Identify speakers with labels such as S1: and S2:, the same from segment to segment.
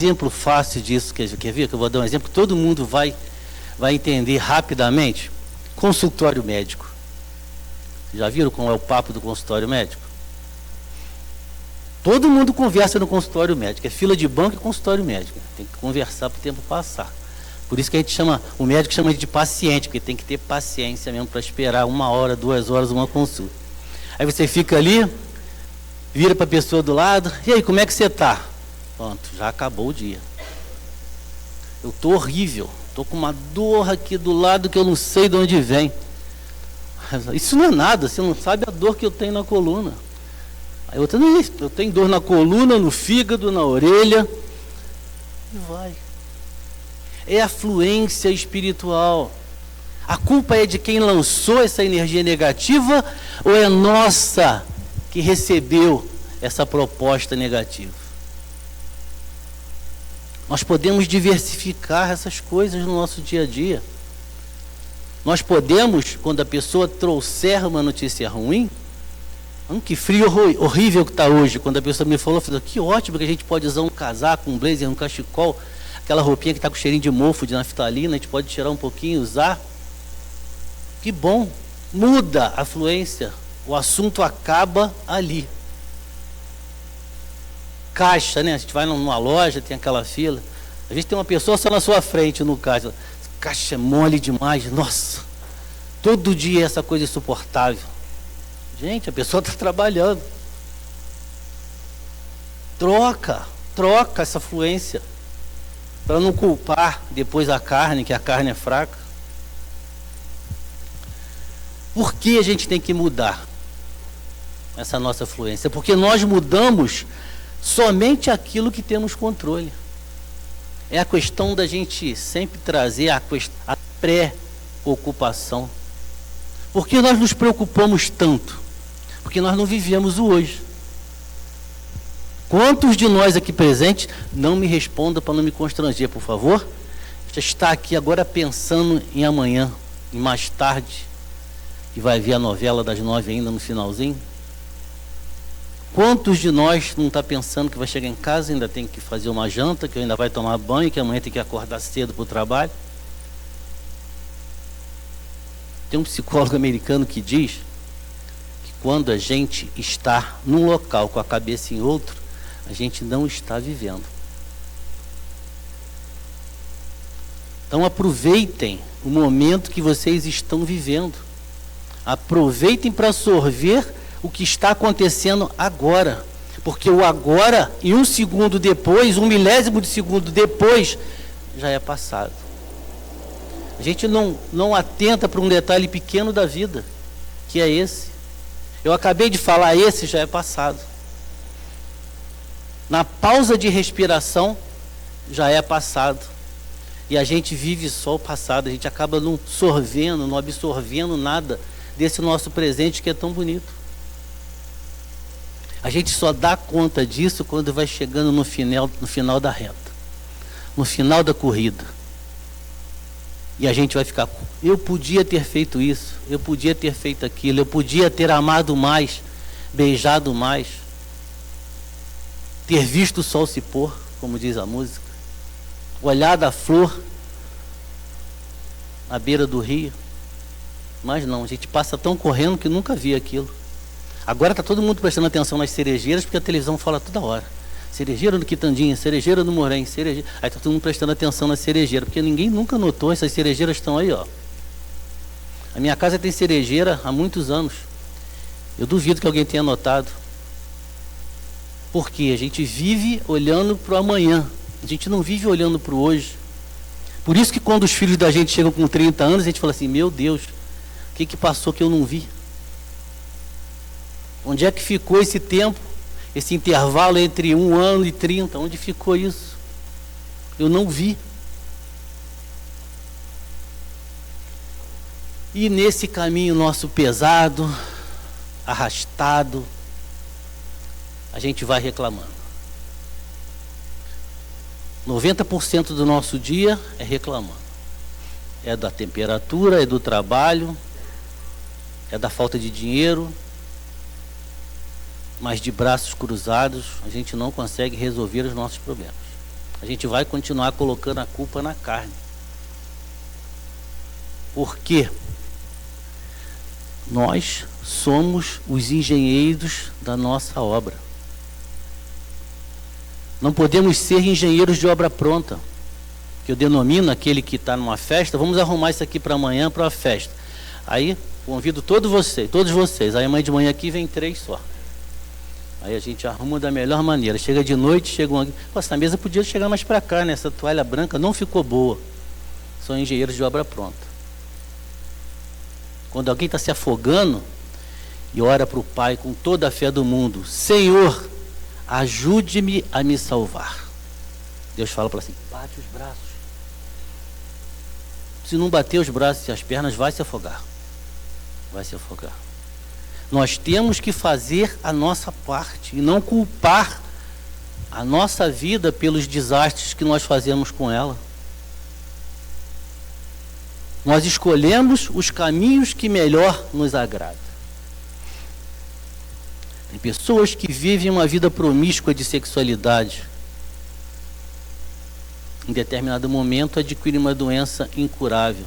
S1: Exemplo fácil disso, quer ver? Que eu vou dar um exemplo que todo mundo vai entender rapidamente. Consultório médico. Já viram como é o papo do consultório médico? Todo mundo conversa no consultório médico. É fila de banco e consultório médico. Tem que conversar para o tempo passar. Por isso que a gente chama, o médico chama de paciente, porque tem que ter paciência mesmo para esperar 1 hora, 2 horas uma consulta. Aí você fica ali, vira para a pessoa do lado, e aí, como é que você está? Pronto, já acabou o dia. Eu estou horrível, estou com uma dor aqui do lado que eu não sei de onde vem. Isso não é nada, você não sabe a dor que eu tenho na coluna. Aí outra, não é isso, eu tenho dor na coluna, no fígado, na orelha. E vai. É a fluência espiritual. A culpa é de quem lançou essa energia negativa ou é nossa que recebeu essa proposta negativa? Nós podemos diversificar essas coisas no nosso dia a dia. Nós podemos, quando a pessoa trouxer uma notícia ruim, que frio horrível que está hoje, quando a pessoa me falou, eu falei, que ótimo que a gente pode usar um casaco, um blazer, um cachecol, aquela roupinha que está com cheirinho de mofo, de naftalina, a gente pode tirar um pouquinho e usar. Que bom, muda a fluência, o assunto acaba ali. Caixa, né? A gente vai numa loja, tem aquela fila, às vezes tem uma pessoa só na sua frente no caixa. Caixa é mole demais, nossa, todo dia é essa coisa insuportável. Gente, a pessoa está trabalhando. Troca essa fluência, para não culpar depois a carne, que a carne é fraca. Por que a gente tem que mudar essa nossa fluência? Porque nós mudamos somente aquilo que temos controle. É a questão da gente sempre trazer a pré-ocupação. Por que nós nos preocupamos tanto? Porque nós não vivemos o hoje. Quantos de nós aqui presentes, não me respondam para não me constranger, por favor, já está aqui agora pensando em amanhã, em mais tarde, e vai ver a novela das 9 ainda no finalzinho? Quantos de nós não está pensando que vai chegar em casa, ainda tem que fazer uma janta, que ainda vai tomar banho, que amanhã tem que acordar cedo para o trabalho? Tem um psicólogo americano que diz que quando a gente está num local com a cabeça em outro, a gente não está vivendo. Então aproveitem o momento que vocês estão vivendo. Aproveitem para absorver o que está acontecendo agora. Porque o agora, e 1 segundo depois, 1 milésimo de segundo depois, já é passado. A gente não atenta para um detalhe pequeno da vida, que é esse. Eu acabei de falar, esse já é passado. Na pausa de respiração, já é passado. E a gente vive só o passado, a gente acaba não absorvendo nada desse nosso presente que é tão bonito. A gente só dá conta disso quando vai chegando no final da reta, no final da corrida. E a gente vai ficar, eu podia ter feito isso, eu podia ter feito aquilo, eu podia ter amado mais, beijado mais, ter visto o sol se pôr, como diz a música, olhado a flor à beira do rio. Mas não, a gente passa tão correndo que nunca via aquilo. Agora está todo mundo prestando atenção nas cerejeiras, porque a televisão fala toda hora. Cerejeira no Quitandinha, cerejeira no Morém, cerejeira. Aí está todo mundo prestando atenção na cerejeira, porque ninguém nunca notou, essas cerejeiras estão aí, ó. A minha casa tem cerejeira há muitos anos. Eu duvido que alguém tenha notado. Porque a gente vive olhando para o amanhã, a gente não vive olhando para o hoje. Por isso que quando os filhos da gente chegam com 30 anos, a gente fala assim, meu Deus, o que passou que eu não vi? Onde é que ficou esse tempo, esse intervalo entre 1 ano e 30? Onde ficou isso? Eu não vi. E nesse caminho nosso pesado, arrastado, a gente vai reclamando. 90% do nosso dia é reclamando. É da temperatura, é do trabalho, é da falta de dinheiro, mas de braços cruzados a gente não consegue resolver os nossos problemas. a gente vai continuar colocando a culpa na carne. Por quê? Nós somos os engenheiros da nossa obra. Não podemos ser engenheiros de obra pronta, que eu denomino aquele que está numa festa. Vamos arrumar isso aqui para amanhã, para uma festa. Aí convido todos vocês. Aí amanhã de manhã aqui vem 3 só. Aí a gente arruma da melhor maneira. Chega de noite, chega um... Pô, essa mesa podia chegar mais para cá, né? Essa toalha branca não ficou boa. São engenheiros de obra pronta. Quando alguém está se afogando e ora para o Pai com toda a fé do mundo: Senhor, ajude-me a me salvar. Deus fala para assim: bate os braços. Se não bater os braços e as pernas, vai se afogar. Vai se afogar. Nós temos que fazer a nossa parte e não culpar a nossa vida pelos desastres que nós fazemos com ela. Nós escolhemos os caminhos que melhor nos agradam. Tem pessoas que vivem uma vida promíscua de sexualidade. Em determinado momento adquirem uma doença incurável.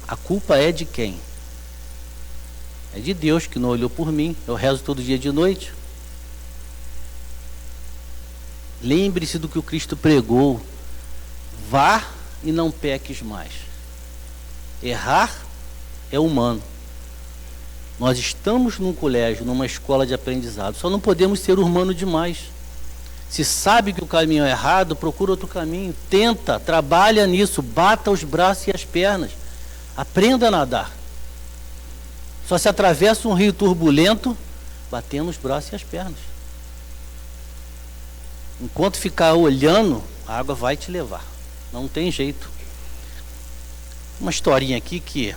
S1: A culpa é de quem? É de Deus, que não olhou por mim. Eu rezo todo dia de noite. Lembre-se do que o Cristo pregou: vá e não peques mais. Errar é humano. Nós estamos num colégio, numa escola de aprendizado, só não podemos ser humano demais. Se sabe que o caminho é errado, procura outro caminho, tenta, trabalha nisso, bata os braços e as pernas, aprenda a nadar. Só se atravessa um rio turbulento batendo os braços e as pernas. Enquanto ficar olhando, a água vai te levar. Não tem jeito. Uma historinha aqui que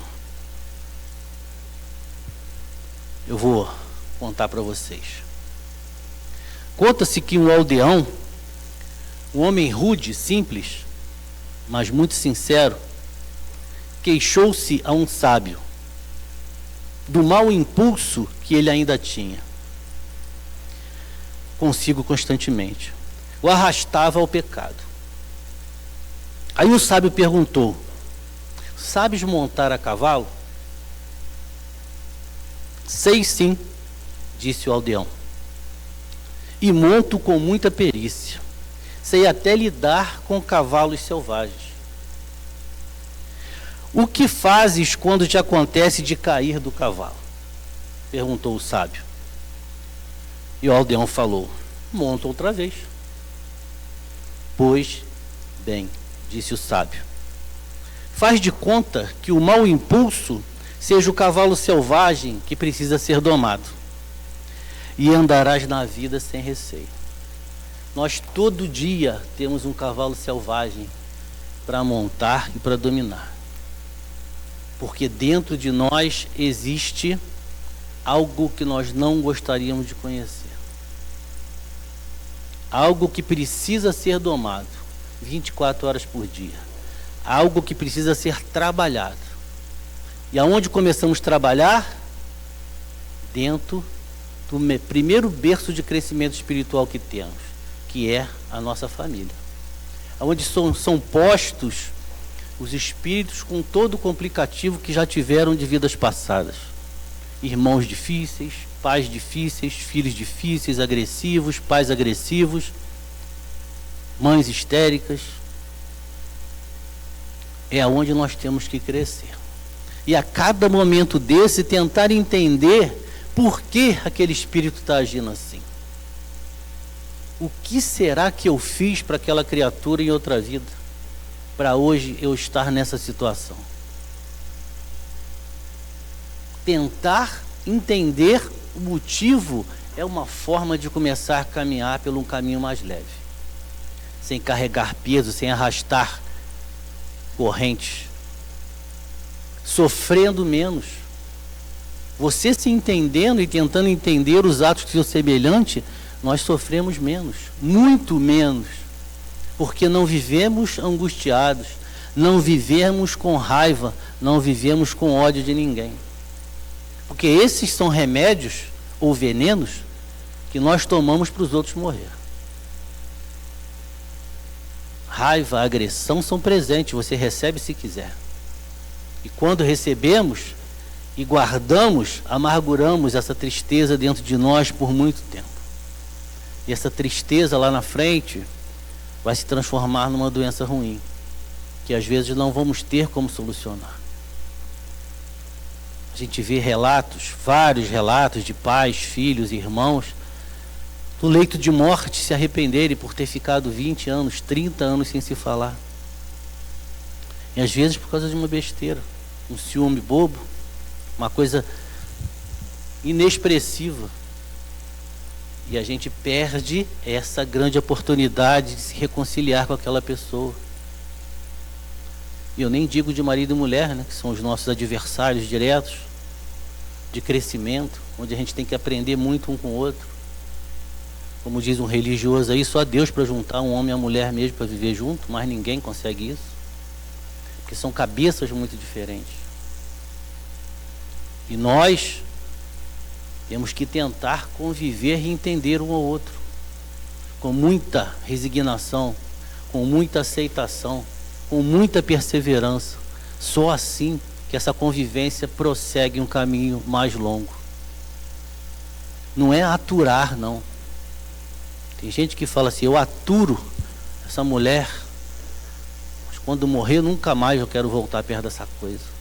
S1: eu vou contar para vocês. Conta-se que um aldeão, um homem rude, simples, mas muito sincero, queixou-se a um sábio do mau impulso que ele ainda tinha consigo constantemente. O arrastava ao pecado. Aí o sábio perguntou: sabes montar a cavalo? Sei sim, disse o aldeão, e monto com muita perícia. Sei até lidar com cavalos selvagens. O que fazes quando te acontece de cair do cavalo? Perguntou o sábio. E o aldeão falou: monto outra vez. Pois bem, disse o sábio, faz de conta que o mau impulso seja o cavalo selvagem que precisa ser domado, e andarás na vida sem receio. Nós todo dia temos um cavalo selvagem para montar e para dominar, porque dentro de nós existe algo que nós não gostaríamos de conhecer, algo que precisa ser domado 24 horas por dia, algo que precisa ser trabalhado. E aonde começamos a trabalhar? Dentro do primeiro berço de crescimento espiritual que temos, que é a nossa família, onde são postos os espíritos com todo o complicativo que já tiveram de vidas passadas. Irmãos difíceis, pais difíceis, filhos difíceis, agressivos, pais agressivos, mães histéricas. É aonde nós temos que crescer. E a cada momento desse tentar entender por que aquele espírito está agindo assim. O que será que eu fiz para aquela criatura em outra vida, para hoje eu estar nessa situação? Tentar entender o motivo é uma forma de começar a caminhar pelo um caminho mais leve, sem carregar peso, sem arrastar correntes, sofrendo menos. Você se entendendo e tentando entender os atos do seu semelhante, nós sofremos menos, muito menos, porque não vivemos angustiados, não vivemos com raiva, não vivemos com ódio de ninguém. Porque esses são remédios ou venenos que nós tomamos para os outros morrer. raiva, agressão são presentes, você recebe se quiser. E quando recebemos e guardamos, amarguramos essa tristeza dentro de nós por muito tempo. E essa tristeza lá na frente vai se transformar numa doença ruim, que às vezes não vamos ter como solucionar. A gente vê relatos, vários relatos de pais, filhos, irmãos, no leito de morte se arrependerem por ter ficado 20 anos, 30 anos sem se falar. E às vezes por causa de uma besteira, um ciúme bobo, uma coisa inexpressiva. E a gente perde essa grande oportunidade de se reconciliar com aquela pessoa. E eu nem digo de marido e mulher, né, que são os nossos adversários diretos, de crescimento, onde a gente tem que aprender muito um com o outro. Como diz um religioso aí, só Deus para juntar um homem e a mulher mesmo para viver junto, mas ninguém consegue isso. Porque são cabeças muito diferentes. E nós temos que tentar conviver e entender um ao outro, com muita resignação, com muita aceitação, com muita perseverança. Só assim que essa convivência prossegue um caminho mais longo. Não é aturar, não. Tem gente que fala assim, eu aturo essa mulher, mas quando morrer nunca mais eu quero voltar perto dessa coisa.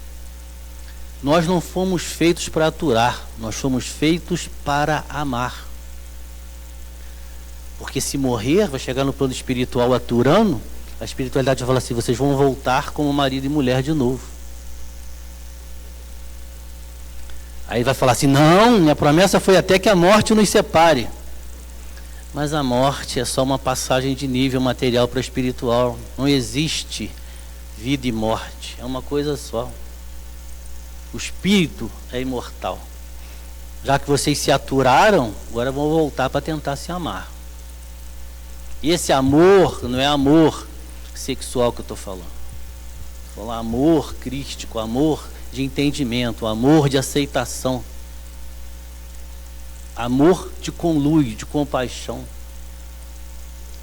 S1: Nós não fomos feitos para aturar, nós fomos feitos para amar. Porque se morrer, vai chegar no plano espiritual aturando, a espiritualidade vai falar assim, vocês vão voltar como marido e mulher de novo. Aí vai falar assim, não, minha promessa foi até que a morte nos separe. Mas a morte é só uma passagem de nível material para espiritual. Não existe vida e morte, é uma coisa só. O espírito é imortal. Já que vocês se aturaram, agora vão voltar para tentar se amar. E esse amor não é amor sexual que eu estou falando. Vou falar amor crístico, amor de entendimento, amor de aceitação, amor de conluio, de compaixão.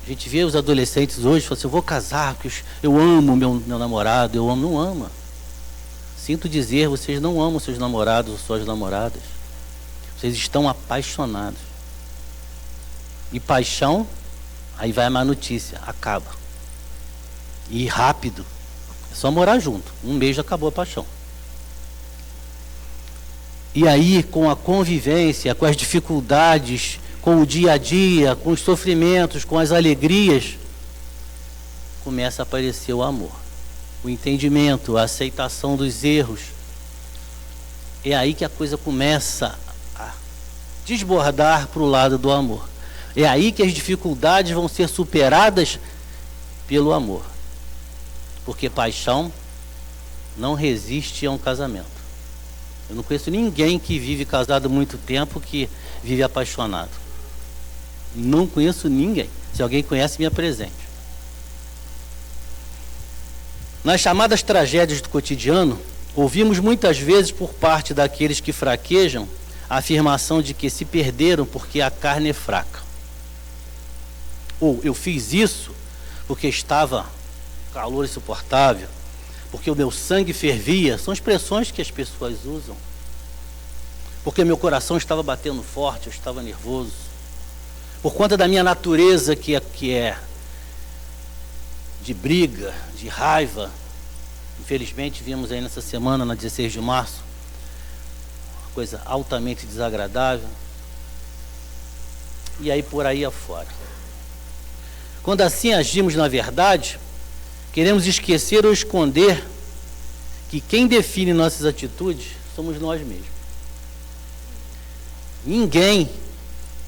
S1: A gente vê os adolescentes hoje, falam assim, eu vou casar, porque eu amo meu namorado, eu amo, não ama. Sinto dizer, vocês não amam seus namorados ou suas namoradas. Vocês estão apaixonados. E paixão, aí vai a má notícia, acaba. E rápido. É só morar junto. Um mês já acabou a paixão. E aí, com a convivência, com as dificuldades, com o dia a dia, com os sofrimentos, com as alegrias, começa a aparecer o amor. O entendimento, a aceitação dos erros. É aí que a coisa começa a desbordar para o lado do amor. É aí que as dificuldades vão ser superadas pelo amor. Porque paixão não resiste a um casamento. Eu não conheço ninguém que vive casado há muito tempo que vive apaixonado. Não conheço ninguém. Se alguém conhece, me apresente. Nas chamadas tragédias do cotidiano, ouvimos muitas vezes por parte daqueles que fraquejam a afirmação de que se perderam porque a carne é fraca. Ou eu fiz isso porque estava calor insuportável, porque o meu sangue fervia. São expressões que as pessoas usam. Porque meu coração estava batendo forte, eu estava nervoso. Por conta da minha natureza que é de briga, de raiva. Infelizmente vimos aí nessa semana, na 16 de março, uma coisa altamente desagradável. E aí por aí afora. Quando assim agimos na verdade, queremos esquecer ou esconder que quem define nossas atitudes somos nós mesmos. Ninguém,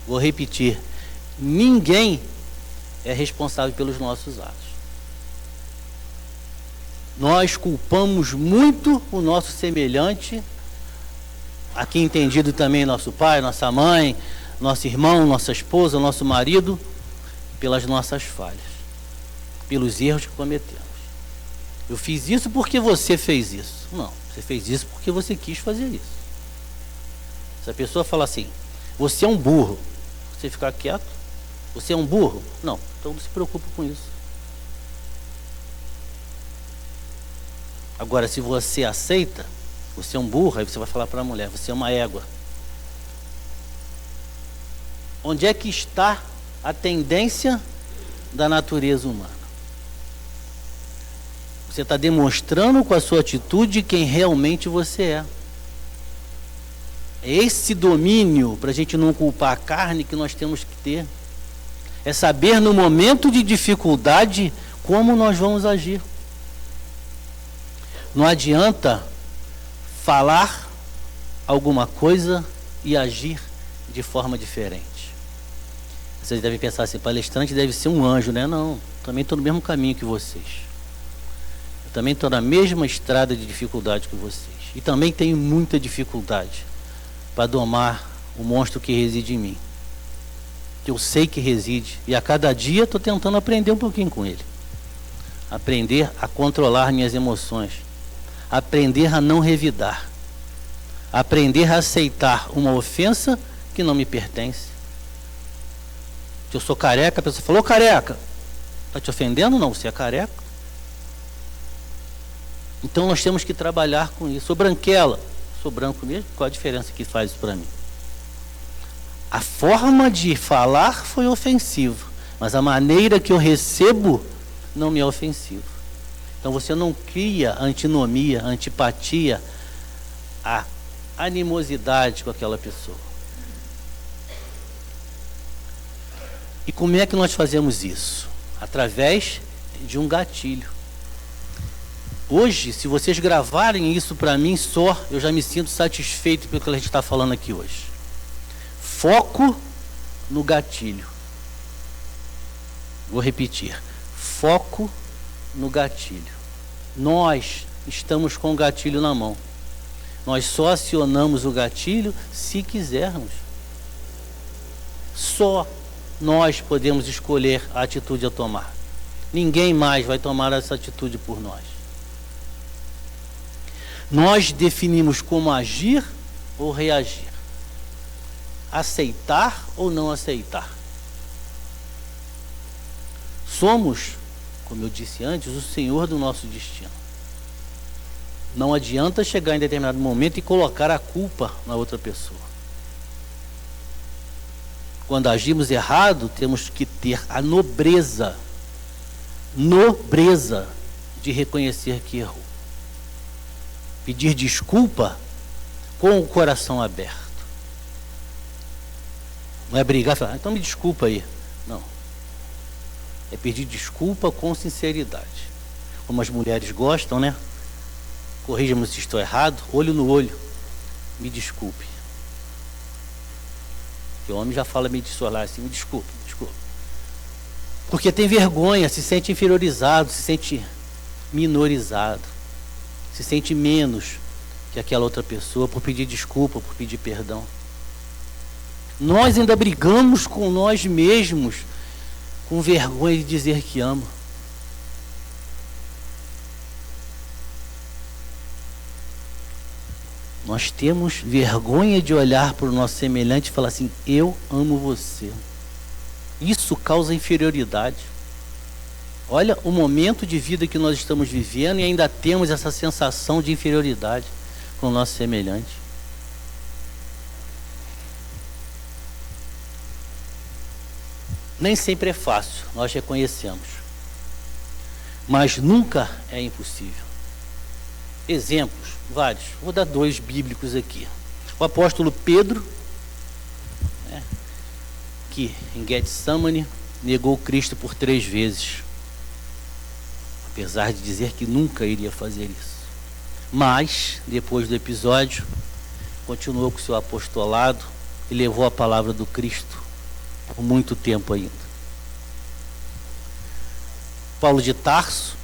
S1: vou repetir, ninguém é responsável pelos nossos atos. Nós culpamos muito o nosso semelhante, aqui entendido também nosso pai, nossa mãe, nosso irmão, nossa esposa, nosso marido, pelas nossas falhas, pelos erros que cometemos. Eu fiz isso porque você fez isso. Não, você fez isso porque você quis fazer isso. Se a pessoa fala assim, você é um burro, você ficar quieto, você é um burro? Não, então não se preocupe com isso. Agora, se você aceita, você é um burro, aí você vai falar para a mulher, você é uma égua. Onde é que está a tendência da natureza humana? Você está demonstrando com a sua atitude quem realmente você é. É esse domínio, para a gente não culpar a carne, que nós temos que ter. É saber no momento de dificuldade como nós vamos agir. Não adianta falar alguma coisa e agir de forma diferente. Vocês devem pensar assim, palestrante deve ser um anjo, né? Não, também estou no mesmo caminho que vocês. Eu também estou na mesma estrada de dificuldade que vocês. E também tenho muita dificuldade para domar o monstro que reside em mim. Que eu sei que reside. E a cada dia estou tentando aprender um pouquinho com ele. Aprender a controlar minhas emoções. Aprender a não revidar. Aprender a aceitar uma ofensa que não me pertence. Se eu sou careca, a pessoa falou, careca. Está te ofendendo? Não, você é careca. Então nós temos que trabalhar com isso. Sou branquela. Sou branco mesmo? Qual a diferença que faz isso para mim? A forma de falar foi ofensiva, mas a maneira que eu recebo não me é ofensiva. Então você não cria antinomia, antipatia, a animosidade com aquela pessoa. E como é que nós fazemos isso? Através de um gatilho. Hoje, se vocês gravarem isso para mim só, eu já me sinto satisfeito pelo que a gente está falando aqui hoje. Foco no gatilho. Vou repetir. Foco no gatilho. Nós estamos com o gatilho na mão. Nós só acionamos o gatilho se quisermos. Só nós podemos escolher a atitude a tomar. Ninguém mais vai tomar essa atitude por nós. Nós definimos como agir ou reagir. Aceitar ou não aceitar. Somos, como eu disse antes, o senhor do nosso destino. Não adianta chegar em determinado momento e colocar a culpa na outra pessoa. Quando agimos errado, temos que ter a nobreza de reconhecer que errou. Pedir desculpa com o coração aberto. Não é brigar e falar, então me desculpa aí. Não. É pedir desculpa com sinceridade. Como as mulheres gostam, né? Corrija-me se estou errado, olho no olho. Me desculpe. Porque o homem já fala meio de solar assim, me desculpe. Porque tem vergonha, se sente inferiorizado, se sente minorizado. Se sente menos que aquela outra pessoa por pedir desculpa, por pedir perdão. Nós ainda brigamos com nós mesmos, com vergonha de dizer que ama. Nós temos vergonha de olhar para o nosso semelhante e falar assim, eu amo você. Isso causa inferioridade. Olha o momento de vida que nós estamos vivendo e ainda temos essa sensação de inferioridade com o nosso semelhante. Nem sempre é fácil, nós reconhecemos. Mas nunca é impossível. Exemplos, vários. Vou dar 2 bíblicos aqui. O apóstolo Pedro, né, que em Getsemane negou Cristo por 3 vezes. Apesar de dizer que nunca iria fazer isso. Mas, depois do episódio, continuou com o seu apostolado e levou a palavra do Cristo por muito tempo ainda. Paulo de Tarso,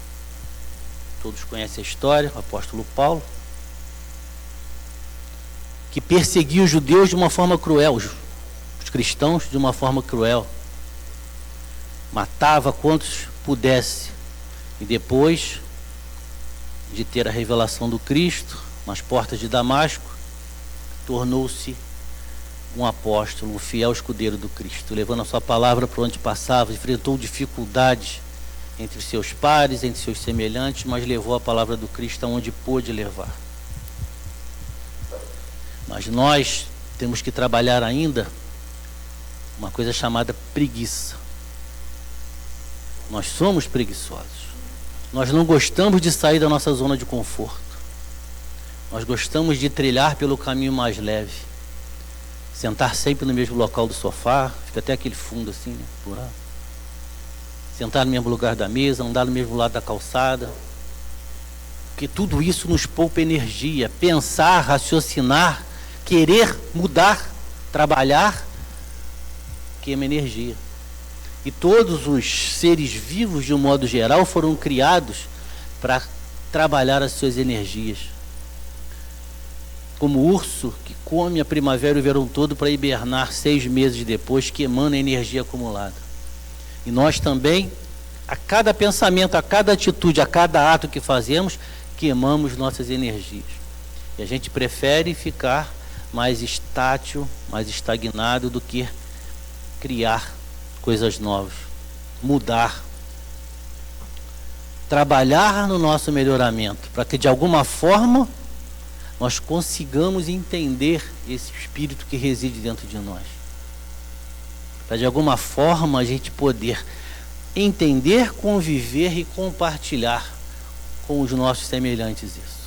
S1: todos conhecem a história, o apóstolo Paulo, que perseguia os judeus de uma forma cruel, os cristãos de uma forma cruel. Matava quantos pudesse. E depois de ter a revelação do Cristo nas portas de Damasco, tornou-se um apóstolo, um fiel escudeiro do Cristo, levando a sua palavra para onde passava, enfrentou dificuldades entre os seus pares, entre seus semelhantes, mas levou a palavra do Cristo aonde pôde levar. Mas nós temos que trabalhar ainda uma coisa chamada preguiça. Nós somos preguiçosos. Nós não gostamos de sair da nossa zona de conforto. Nós gostamos de trilhar pelo caminho mais leve. Sentar sempre no mesmo local do sofá, fica até aquele fundo assim, né, por lá. Sentar no mesmo lugar da mesa, andar no mesmo lado da calçada. Porque tudo isso nos poupa energia. Pensar, raciocinar, querer mudar, trabalhar, queima energia. E todos os seres vivos, de um modo geral, foram criados para trabalhar as suas energias. Como o urso que come a primavera e o verão todo para hibernar 6 meses depois, queimando a energia acumulada. E nós também, a cada pensamento, a cada atitude, a cada ato que fazemos, queimamos nossas energias. E a gente prefere ficar mais estátil, mais estagnado do que criar coisas novas, mudar, trabalhar no nosso melhoramento, para que de alguma forma nós consigamos entender esse espírito que reside dentro de nós. Para de alguma forma a gente poder entender, conviver e compartilhar com os nossos semelhantes isso.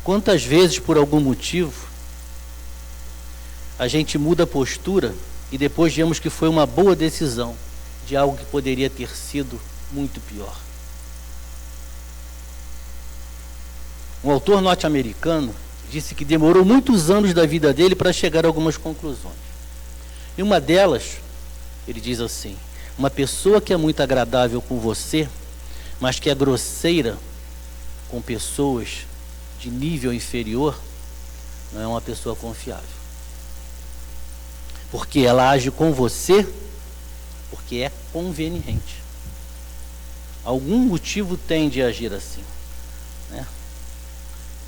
S1: Quantas vezes, por algum motivo, a gente muda a postura e depois vemos que foi uma boa decisão de algo que poderia ter sido muito pior. Um autor norte-americano disse que demorou muitos anos da vida dele para chegar a algumas conclusões. E uma delas, ele diz assim: uma pessoa que é muito agradável com você, mas que é grosseira com pessoas de nível inferior, não é uma pessoa confiável. Porque ela age com você porque é conveniente. Algum motivo tem de agir assim, né?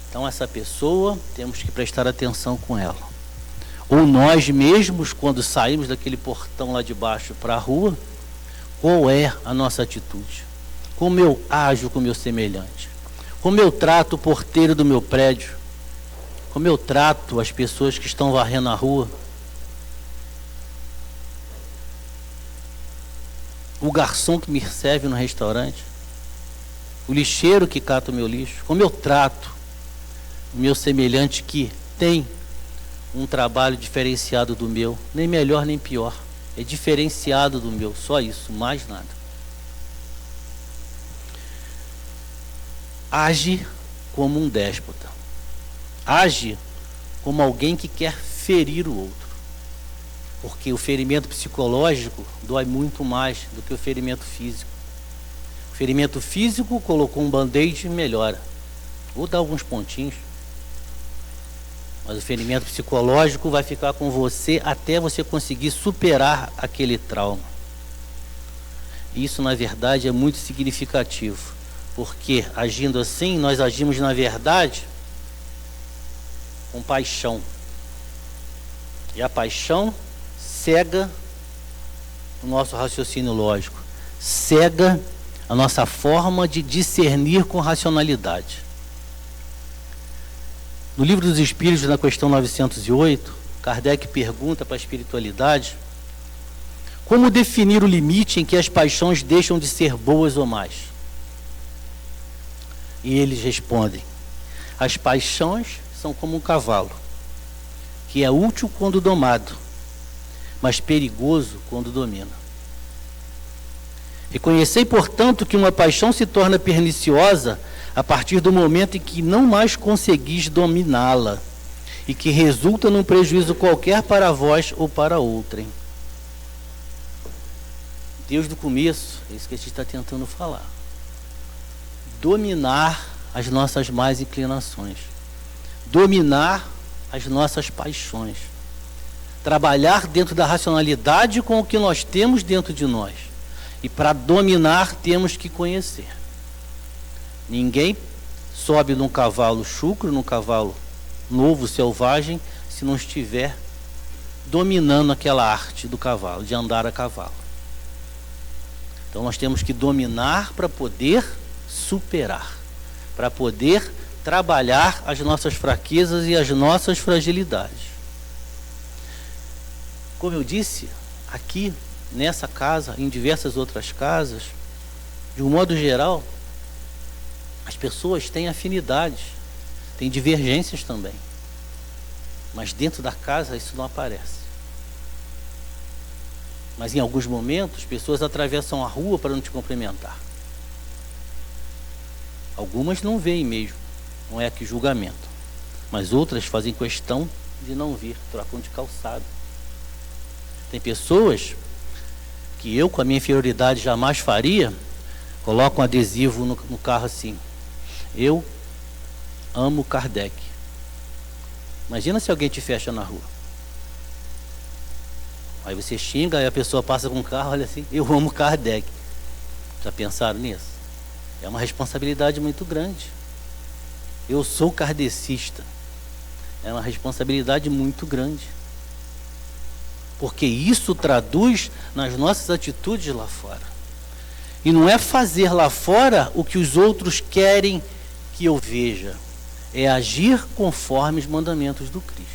S1: Então essa pessoa, temos que prestar atenção com ela. Ou nós mesmos, quando saímos daquele portão lá de baixo para a rua, qual é a nossa atitude? Como eu ajo com o meu semelhante? Como eu trato o porteiro do meu prédio? Como eu trato as pessoas que estão varrendo a rua? O garçom que me serve no restaurante? O lixeiro que cata o meu lixo? Como eu trato o meu semelhante que tem um trabalho diferenciado do meu? Nem melhor nem pior. É diferenciado do meu, só isso, mais nada. Age como um déspota. Age como alguém que quer ferir o outro. Porque o ferimento psicológico dói muito mais do que o ferimento físico. O ferimento físico, colocou um band-aid e melhora. Ou dá alguns pontinhos. Mas o ferimento psicológico vai ficar com você até você conseguir superar aquele trauma. Isso, na verdade, é muito significativo. Porque, agindo assim, nós agimos, na verdade, com paixão. E a paixão cega o nosso raciocínio lógico. Cega a nossa forma de discernir com racionalidade. No Livro dos Espíritos, na questão 908, Kardec pergunta para a espiritualidade como definir o limite em que as paixões deixam de ser boas ou más. E eles respondem: as paixões são como um cavalo, que é útil quando domado, mas perigoso quando domina. Reconhecei, portanto, que uma paixão se torna perniciosa a partir do momento em que não mais conseguis dominá-la e que resulta num prejuízo qualquer para vós ou para outrem. Desde o começo, é isso que a gente está tentando falar. Dominar as nossas más inclinações. Dominar as nossas paixões. Trabalhar dentro da racionalidade com o que nós temos dentro de nós. E para dominar temos que conhecer. Ninguém sobe num cavalo chucro, num cavalo novo, selvagem, se não estiver dominando aquela arte do cavalo, de andar a cavalo. Então nós temos que dominar para poder superar, para poder trabalhar as nossas fraquezas e as nossas fragilidades. Como eu disse, aqui nessa casa, em diversas outras casas, de um modo geral, as pessoas têm afinidades, têm divergências também. Mas dentro da casa isso não aparece. Mas em alguns momentos, pessoas atravessam a rua para não te cumprimentar. Algumas não veem mesmo, não é aqui julgamento. Mas outras fazem questão de não vir, trocam de calçado. Tem pessoas que eu, com a minha inferioridade, jamais faria, colocam um adesivo no carro assim: eu amo Kardec. Imagina se alguém te fecha na rua. Aí você xinga, aí a pessoa passa com o carro, olha assim: eu amo Kardec. Já pensaram nisso? É uma responsabilidade muito grande. Eu sou kardecista. É uma responsabilidade muito grande. Porque isso traduz nas nossas atitudes lá fora. E não é fazer lá fora o que os outros querem que eu veja. É agir conforme os mandamentos do Cristo.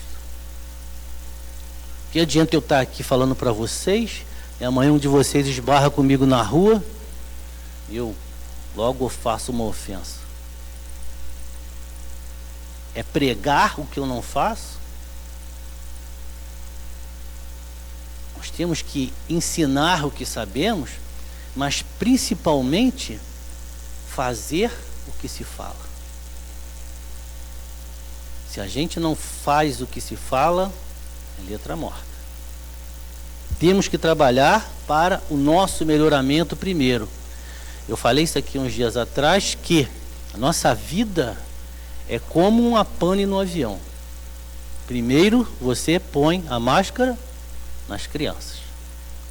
S1: Que adianta eu estar aqui falando para vocês, e amanhã um de vocês esbarra comigo na rua, e eu logo faço uma ofensa. É pregar o que eu não faço? Nós temos que ensinar o que sabemos, mas principalmente fazer o que se fala. Se a gente não faz o que se fala, é letra morta. Temos que trabalhar para o nosso melhoramento primeiro. Eu falei isso aqui uns dias atrás, que a nossa vida é como uma pane no avião. Primeiro você põe a máscara nas crianças.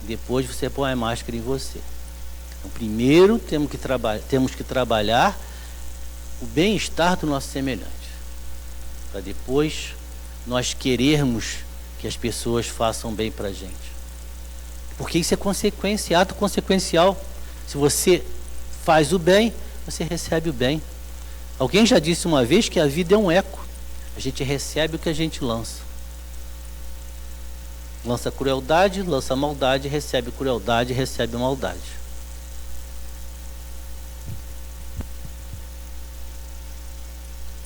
S1: Depois você põe a máscara em você. Então, primeiro temos que trabalhar o bem-estar do nosso semelhante. Para depois nós querermos que as pessoas façam bem para a gente. Porque isso é consequência, ato consequencial. Se você faz o bem, você recebe o bem. Alguém já disse uma vez que a vida é um eco. A gente recebe o que a gente lança. Lança crueldade, lança maldade, recebe crueldade, recebe maldade.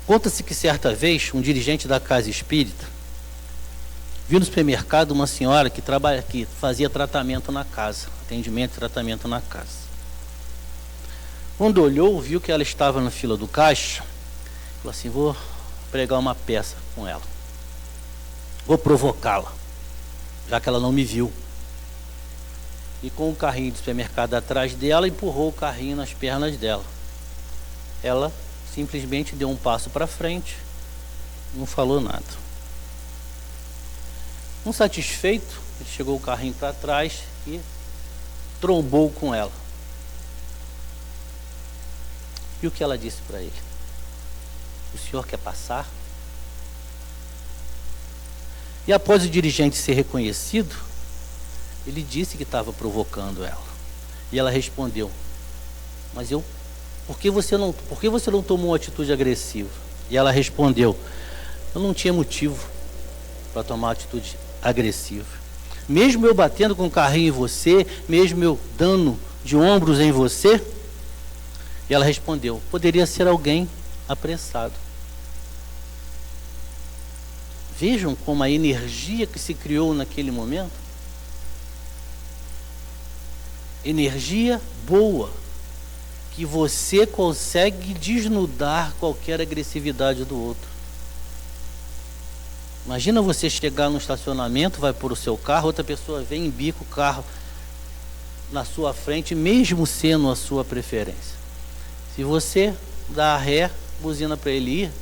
S1: Conta-se que certa vez um dirigente da casa espírita viu no supermercado uma senhora que fazia tratamento na casa, atendimento e tratamento na casa. Quando olhou, viu que ela estava na fila do caixa, falou assim: vou pregar uma peça com ela, vou provocá-la, já que ela não me viu. E com o carrinho do supermercado atrás dela, empurrou o carrinho nas pernas dela. Ela simplesmente deu um passo para frente, não falou nada. Não satisfeito, ele chegou o carrinho para trás e trombou com ela. E o que ela disse para ele? O senhor quer passar? E após o dirigente ser reconhecido, ele disse que estava provocando ela. E ela respondeu: mas por que você não tomou uma atitude agressiva? E ela respondeu: eu não tinha motivo para tomar uma atitude agressiva. Mesmo eu batendo com o carrinho em você, mesmo eu dando de ombros em você. E ela respondeu: poderia ser alguém apressado. Vejam como a energia que se criou naquele momento. Energia boa, que você consegue desnudar qualquer agressividade do outro. Imagina você chegar no estacionamento, vai pôr o seu carro, outra pessoa vem e embica o carro na sua frente, mesmo sendo a sua preferência. Se você dá ré, buzina para ele ir,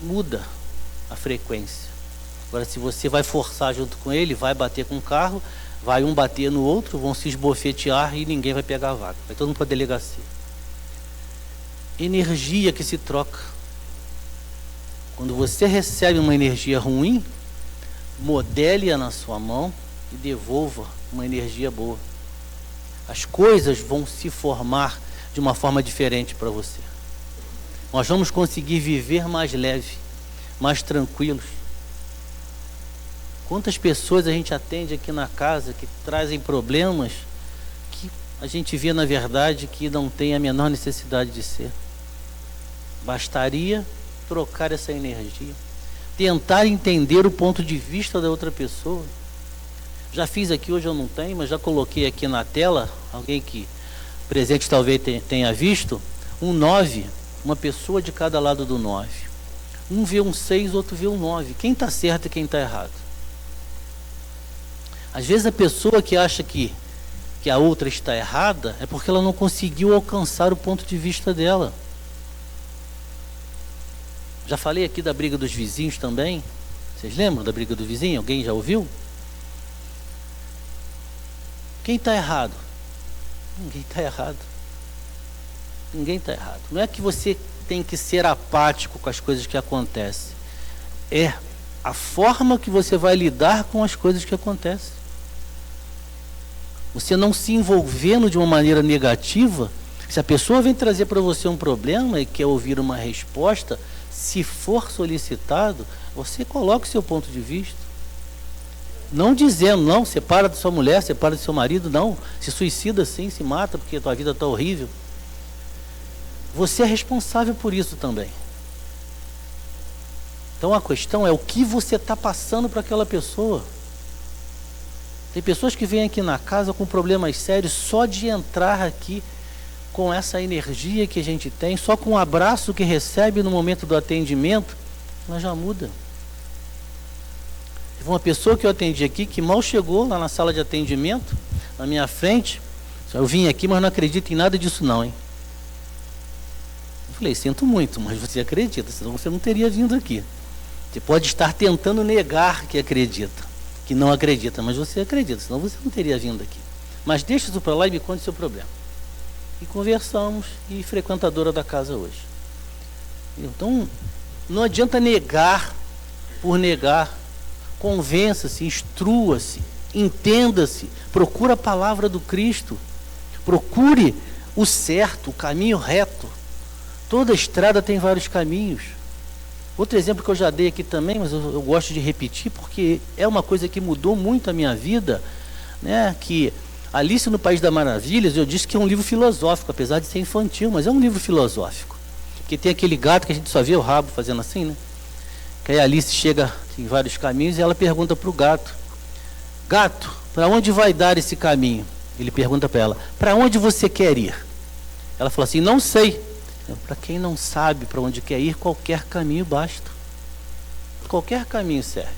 S1: muda a frequência. Agora, se você vai forçar junto com ele, vai bater com o carro, vai um bater no outro, vão se esbofetear e ninguém vai pegar a vaga. Vai todo mundo para a delegacia. Energia que se troca. Quando você recebe uma energia ruim, modele-a na sua mão e devolva uma energia boa. as coisas vão se formar de uma forma diferente para você. Nós vamos conseguir viver mais leve, mais tranquilos. Quantas pessoas a gente atende aqui na casa que trazem problemas que a gente vê, na verdade, que não tem a menor necessidade de ser. Bastaria trocar essa energia, tentar entender o ponto de vista da outra pessoa. Já fiz aqui, hoje eu não tenho, mas já coloquei aqui na tela, alguém que presente talvez tenha visto, um 9, uma pessoa de cada lado do 9. Um vê um 6, outro vê um 9. Quem está certo e quem está errado? Às vezes a pessoa que acha que a outra está errada é porque ela não conseguiu alcançar o ponto de vista dela. Já falei aqui da briga dos vizinhos também. Vocês lembram da briga do vizinho? Alguém já ouviu? Quem está errado? Ninguém está errado. Ninguém está errado. Não é que você tem que ser apático com as coisas que acontecem. É a forma que você vai lidar com as coisas que acontecem. Você não se envolvendo de uma maneira negativa. Se a pessoa vem trazer para você um problema e quer ouvir uma resposta, se for solicitado, você coloca o seu ponto de vista. Não dizendo, não, separa da sua mulher, separa do seu marido, não. Se suicida sim, se mata porque a tua vida está horrível. Você é responsável por isso também. Então a questão é o que você está passando para aquela pessoa. Tem pessoas que vêm aqui na casa com problemas sérios só de entrar aqui com essa energia que a gente tem, só com o abraço que recebe no momento do atendimento, ela já muda. Teve uma pessoa que eu atendi aqui que mal chegou lá na sala de atendimento, na minha frente. Eu vim aqui, mas não acredito em nada disso não, hein? Eu falei, sinto muito, mas você acredita, senão você não teria vindo aqui. Você pode estar tentando negar que acredita, que não acredita, mas você acredita, senão você não teria vindo aqui. Mas deixa isso para lá e me conte o seu problema. E conversamos, e frequentadora da casa hoje. Então, não adianta negar por negar. Convença-se, instrua-se, entenda-se, procura a palavra do Cristo, procure o certo, o caminho reto. Toda estrada tem vários caminhos. Outro exemplo que eu já dei aqui também, mas eu gosto de repetir, porque é uma coisa que mudou muito a minha vida, né? Que Alice no País das Maravilhas, eu disse que é um livro filosófico, apesar de ser infantil, mas é um livro filosófico. Porque tem aquele gato que a gente só vê o rabo fazendo assim, né? Que aí a Alice chega em vários caminhos e ela pergunta para o gato: gato, para onde vai dar esse caminho? Ele pergunta para ela: para onde você quer ir? Ela fala assim: não sei. Para quem não sabe para onde quer ir, qualquer caminho basta. Qualquer caminho serve.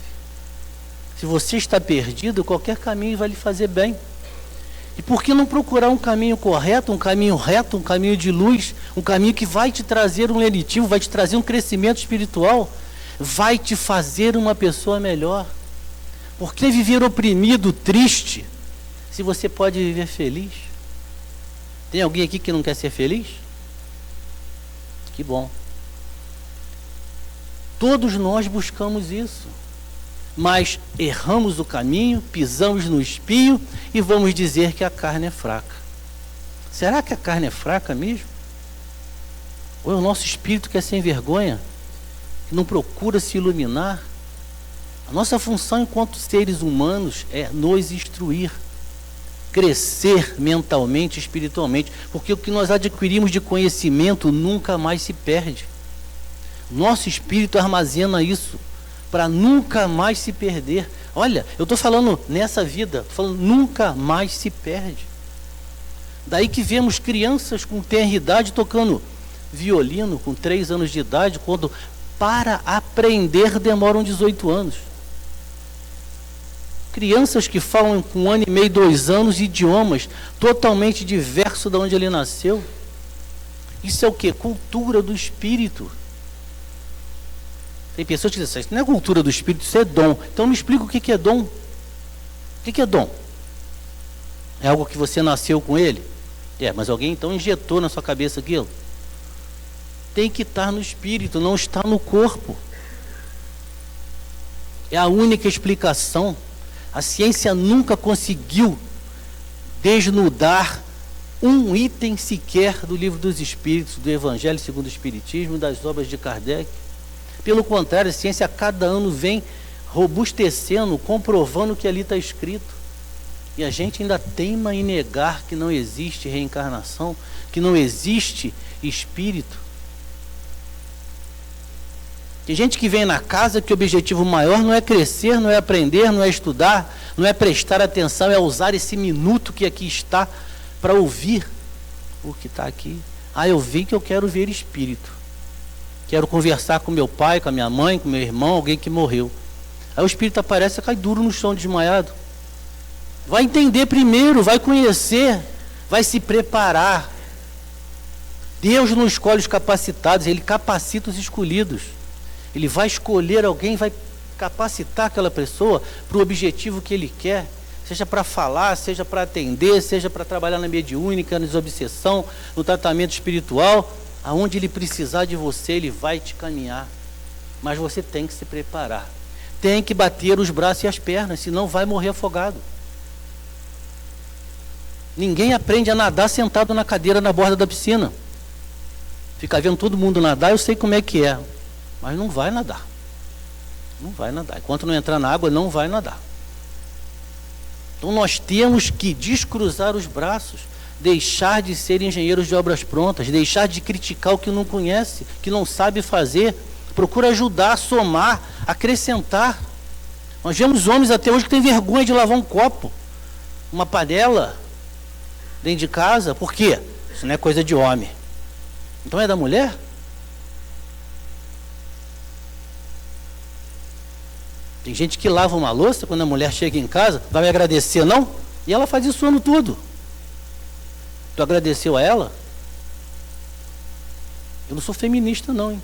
S1: Se você está perdido, qualquer caminho vai lhe fazer bem. E por que não procurar um caminho correto, um caminho reto, um caminho de luz, um caminho que vai te trazer um lenitivo, vai te trazer um crescimento espiritual, vai te fazer uma pessoa melhor? Por que viver oprimido, triste, se você pode viver feliz? Tem alguém aqui que não quer ser feliz? Que bom. Todos nós buscamos isso, mas erramos o caminho, pisamos no espinho e vamos dizer que a carne é fraca. Será que a carne é fraca mesmo? Ou é o nosso espírito que é sem vergonha, que não procura se iluminar? A nossa função enquanto seres humanos é nos instruir, crescer mentalmente, espiritualmente, porque o que nós adquirimos de conhecimento nunca mais se perde. Nosso espírito armazena isso para nunca mais se perder. Olha, eu estou falando nessa vida, estou falando nunca mais se perde. Daí que vemos crianças com tenridade tocando violino com 3 anos de idade, quando para aprender demoram 18 anos. Crianças que falam com 1 ano e meio, 2 anos, idiomas totalmente diversos de onde ele nasceu. Isso é o quê? Cultura do espírito. Tem pessoas que dizem, isso não é cultura do espírito, isso é dom. Então me explica o que é dom. O que é dom? É algo que você nasceu com ele? Mas alguém então injetou na sua cabeça aquilo? Tem que estar no espírito, não está no corpo. É a única explicação. A ciência nunca conseguiu desnudar um item sequer do Livro dos Espíritos, do Evangelho segundo o Espiritismo, das obras de Kardec. Pelo contrário, a ciência a cada ano vem robustecendo, comprovando o que ali está escrito. E a gente ainda teima em negar que não existe reencarnação, que não existe espírito. Tem gente que vem na casa que o objetivo maior não é crescer, não é aprender, não é estudar, não é prestar atenção, é usar esse minuto que aqui está para ouvir o que está aqui. Ah, eu vi que eu quero ver espírito. Quero conversar com meu pai, com a minha mãe, com meu irmão, alguém que morreu. Aí o espírito aparece e cai duro no chão desmaiado. Vai entender primeiro, vai conhecer, vai se preparar. Deus não escolhe os capacitados, Ele capacita os escolhidos. Ele vai escolher alguém, vai capacitar aquela pessoa para o objetivo que Ele quer. Seja para falar, seja para atender, seja para trabalhar na mediúnica, na desobsessão, no tratamento espiritual. Aonde Ele precisar de você, Ele vai te caminhar. Mas você tem que se preparar. Tem que bater os braços e as pernas, senão vai morrer afogado. Ninguém aprende a nadar sentado na cadeira na borda da piscina. Fica vendo todo mundo nadar, eu sei como é que é. Mas não vai nadar. Não vai nadar. Enquanto não entrar na água, não vai nadar. Então nós temos que descruzar os braços, deixar de ser engenheiros de obras prontas, deixar de criticar o que não conhece, que não sabe fazer. Procura ajudar, somar, acrescentar. Nós vemos homens até hoje que têm vergonha de lavar um copo, uma panela, dentro de casa. Por quê? Isso não é coisa de homem. Então é da mulher? Tem gente que lava uma louça quando a mulher chega em casa, vai me agradecer, não? E ela faz isso o ano todo. Tu agradeceu a ela? Eu não sou feminista não, hein?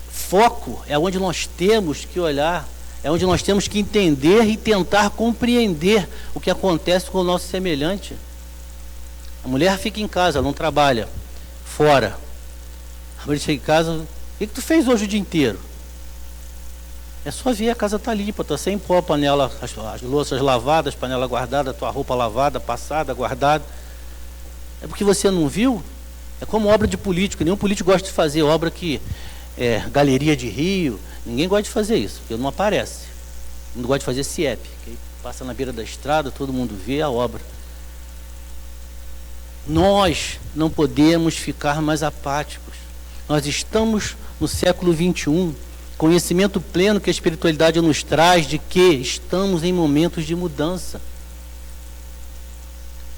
S1: Foco é onde nós temos que olhar, é onde nós temos que entender e tentar compreender o que acontece com o nosso semelhante. A mulher fica em casa, não trabalha, fora. A mulher chega em casa, o que tu fez hoje o dia inteiro? É só ver, a casa está limpa, está sem pó, panela, as louças lavadas, panela guardada, tua roupa lavada, passada, guardada. É porque você não viu? É como obra de político, nenhum político gosta de fazer obra que galeria de rio, ninguém gosta de fazer isso, porque não aparece. Não gosta de fazer CIEP, que passa na beira da estrada, todo mundo vê a obra. Nós não podemos ficar mais apáticos. Nós estamos no século XXI, conhecimento pleno que a espiritualidade nos traz de que estamos em momentos de mudança.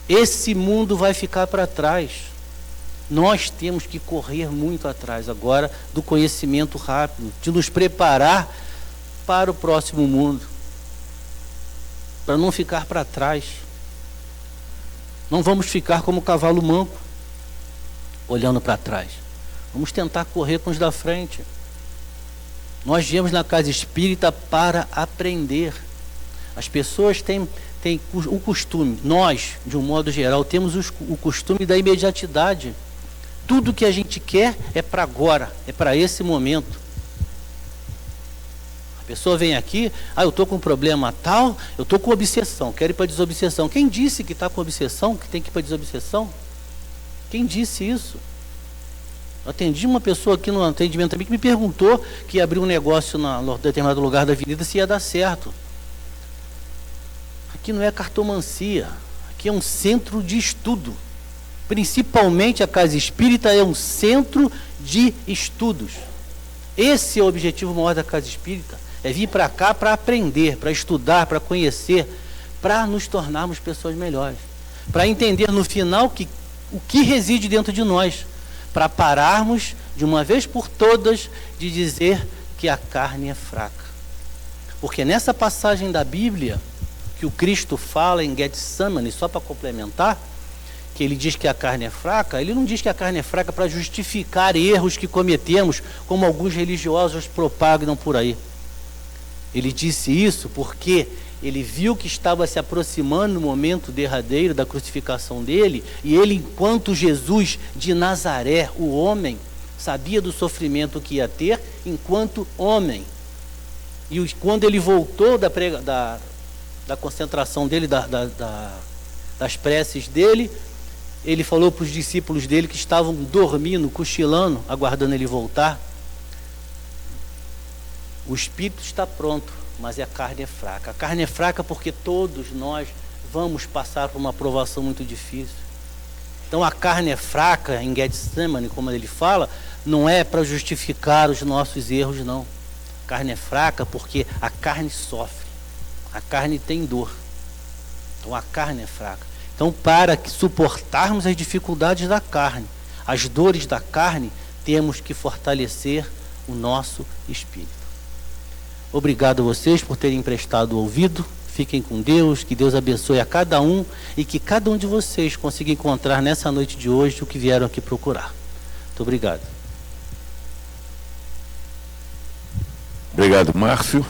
S1: Esse mundo vai ficar para trás. Nós temos que correr muito atrás agora do conhecimento rápido, de nos preparar para o próximo mundo, para não ficar para trás. Não vamos ficar como o cavalo manco, olhando para trás. Vamos tentar correr com os da frente. Nós viemos na casa espírita para aprender. As pessoas têm o costume, nós, de um modo geral, temos o costume da imediatidade. Tudo que a gente quer é para agora, é para esse momento. A pessoa vem aqui, eu estou com um problema tal, eu estou com obsessão, quero ir para desobsessão. Quem disse que está com obsessão, que tem que ir para desobsessão? Quem disse isso? Eu atendi uma pessoa aqui no atendimento também que me perguntou que ia abrir um negócio em determinado lugar da avenida se ia dar certo. Aqui não é cartomancia, aqui é um centro de estudo. Principalmente a casa espírita é um centro de estudos. Esse é o objetivo maior da casa espírita, é vir para cá para aprender, para estudar, para conhecer, para nos tornarmos pessoas melhores, para entender no final o que reside dentro de nós, para pararmos de uma vez por todas de dizer que a carne é fraca. Porque nessa passagem da Bíblia, que o Cristo fala em Getsemane, só para complementar, que ele diz que a carne é fraca, ele não diz que a carne é fraca para justificar erros que cometemos, como alguns religiosos propagam por aí. Ele disse isso porque ele viu que estava se aproximando no momento derradeiro da crucificação dele, e ele, enquanto Jesus de Nazaré, o homem, sabia do sofrimento que ia ter enquanto homem. E quando ele voltou da concentração dele, das preces dele. Ele falou para os discípulos dele que estavam dormindo, cochilando, aguardando ele voltar: o espírito está pronto, mas a carne é fraca. A carne é fraca porque todos nós vamos passar por uma provação muito difícil. Então a carne é fraca, em Getsemane, como ele fala, não é para justificar os nossos erros, não. A carne é fraca porque a carne sofre, a carne tem dor. Então a carne é fraca. Então, para suportarmos as dificuldades da carne, as dores da carne, temos que fortalecer o nosso espírito. Obrigado a vocês por terem emprestado o ouvido. Fiquem com Deus, que Deus abençoe a cada um e que cada um de vocês consiga encontrar nessa noite de hoje o que vieram aqui procurar. Muito obrigado.
S2: Obrigado, Márcio.